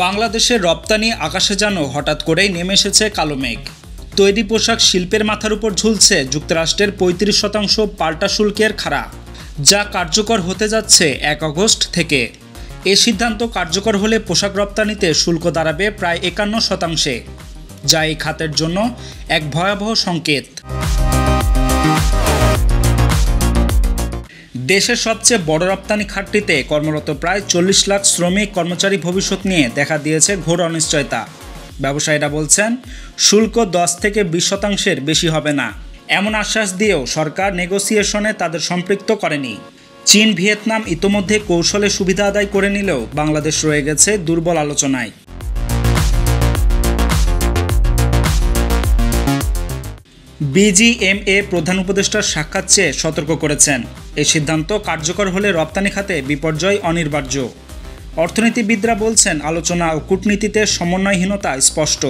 বাংলাদেশের রপ্তানি আকাশে যেন হঠাৎ করেই নেমে এসেছে কালো মেঘ। তৈরি পোশাক শিল্পের মাথার উপর ঝুলছে যুক্তরাষ্ট্রের ৩৫% পাল্টা শুল্কের খাড়া, যা কার্যকর হতে যাচ্ছে ১ আগস্ট থেকে। এ সিদ্ধান্ত কার্যকর হলে পোশাক রপ্তানিতে শুল্ক দাঁড়াবে প্রায় ৫১%, যা এই খাতের জন্য এক ভয়াবহ সংকেত। দেশের সবচেয়ে বড় রপ্তানি খাতটিতে কর্মরত প্রায় ৪০ লাখ শ্রমিক কর্মচারী ভবিষ্যৎ নিয়ে দেখা দিয়েছে ঘোর অনিশ্চয়তা। ব্যবসায়ীরা বলছেন শুল্ক ১০ থেকে ২০% বেশি হবে না, এমন আশ্বাস দিয়েও সরকার নেগোসিয়েশনে তাদের সম্পৃক্ত করেনি। চীন, ভিয়েতনাম ইতোমধ্যে কৌশলে সুবিধা আদায় করে নিলেও বাংলাদেশ রয়ে গেছে দুর্বল আলোচনায়। বিজিএমএ প্রধান উপদেষ্টার সাক্ষাৎ চেয়ে সতর্ক করেছেন, এই সিদ্ধান্ত কার্যকর হলে রপ্তানি খাতে বিপর্যয় অনিবার্য। অর্থনীতিবিদরা বলছেন আলোচনা ও কূটনীতিতে সমন্বয়হীনতা স্পষ্ট।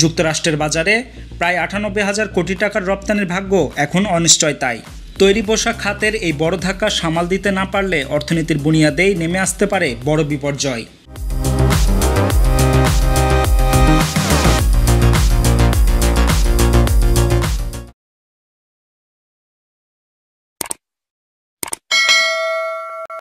যুক্তরাষ্ট্রের বাজারে প্রায় ৯৮,০০০ কোটি টাকার রপ্তানির ভাগ্য এখন অনিশ্চয়তায়। তৈরি পোশাক খাতের এই বড় ধাক্কা সামাল দিতে না পারলে অর্থনীতির বুনিয়াদেই নেমে আসতে পারে বড় বিপর্যয়।